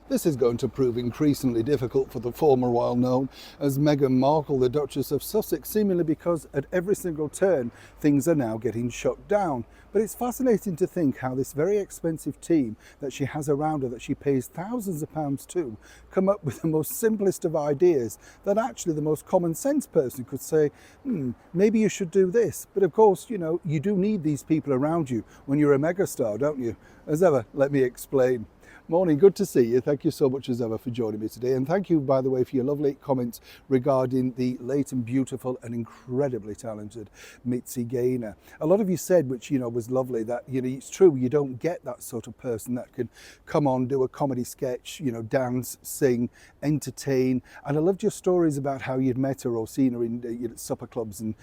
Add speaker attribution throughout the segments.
Speaker 1: This is going to prove increasingly difficult for the former royal known as Meghan Markle, the Duchess of Sussex, seemingly because at every single turn things are now getting shut down. But it's fascinating to think how this very expensive team that she has around her, that she pays thousands of pounds to, come up with the most simplest of ideas that actually the most common sense person could say, maybe you should do this. But of course, you do need these people around you when you're a megastar, don't you? As ever, let me explain. Morning, good to see you. Thank you so much as ever for joining me today. And thank you, by the way, for your lovely comments regarding the late and beautiful and incredibly talented Mitzi Gaynor. A lot of you said, which, was lovely, that, it's true, you don't get that sort of person that can come on, do a comedy sketch, dance, sing, entertain. And I loved your stories about how you'd met her or seen her in supper clubs and,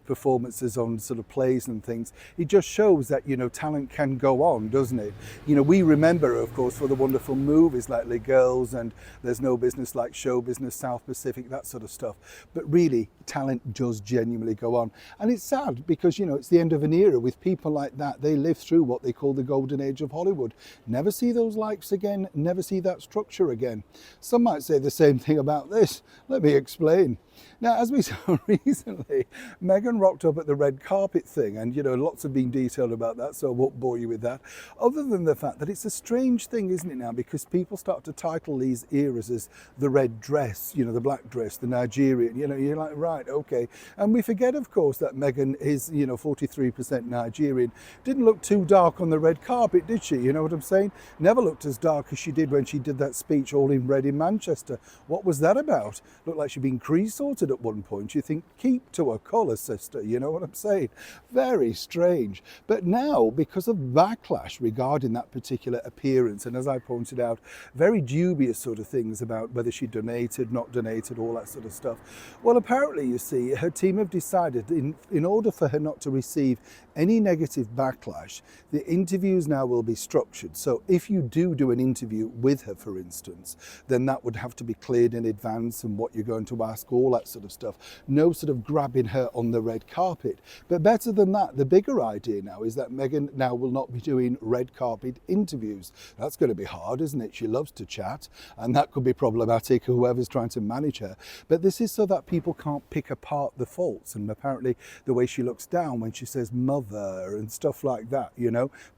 Speaker 1: performances on sort of plays and things. It just shows that, talent can go on, doesn't it? We remember, of course, for the wonderful movies like The Girls and There's No Business Like Show Business, South Pacific, that sort of stuff. But really, talent does genuinely go on. And it's sad because, it's the end of an era with people like that. They live through what they call the golden age of Hollywood. Never see those likes again, never see that structure again. Some might say the same thing about this. Let me explain. Now, as we saw recently, Meghan rocked up at the red carpet thing, and lots have been detailed about that, so I won't bore you with that. Other than the fact that it's a strange thing, isn't it now, because people start to title these eras as the red dress, the black dress, the Nigerian, you're like, right, okay. And we forget, of course, that Meghan is, 43% Nigerian. Didn't look too dark on the red carpet, did she? You know what I'm saying? Never looked as dark as she did when she did that speech all in red in Manchester. What was that about? Looked like she'd been crease-sorted at one point. You think, keep to a colour, sister, you know what I'm saying? Very strange. But now, because of backlash regarding that particular appearance, and as I pointed out, very dubious sort of things about whether she donated, not donated, all that sort of stuff. Well, apparently, you see, her team have decided in order for her not to receive any negative backlash, the interviews now will be structured. So if you do an interview with her, for instance, then that would have to be cleared in advance and what you're going to ask, all that sort of stuff. No sort of grabbing her on the red carpet. But better than that, the bigger idea now is that Meghan now will not be doing red carpet interviews. That's going to be hard, isn't it? She loves to chat, and that could be problematic, whoever's trying to manage her. But this is so that people can't pick apart the faults. And apparently the way she looks down when she says mother and stuff like that,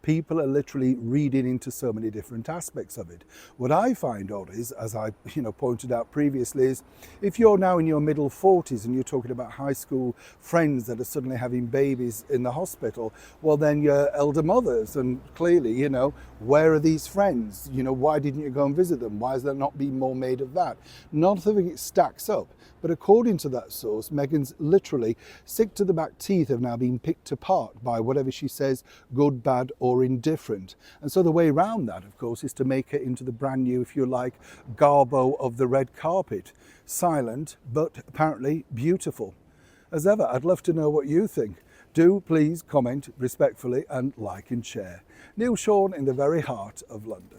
Speaker 1: people are literally reading into so many different aspects of it. What I find odd is, as I pointed out previously, is if you're now in your middle 40s and you're talking about high school friends that are suddenly having babies in the hospital, well, then you're elder mothers, and clearly, where are these friends? Why didn't you go and visit them? Why is there not being more made of that? None of it stacks up. But according to that source, Meghan's literally sick to the back teeth have now been picked apart by whatever she says, good, bad, or indifferent. And so the way around that, of course, is to make her into the brand new, if you like, Garbo of the red carpet. Silent, but apparently beautiful. As ever, I'd love to know what you think. Do please comment respectfully and like and share. Neil Sean in the very heart of London.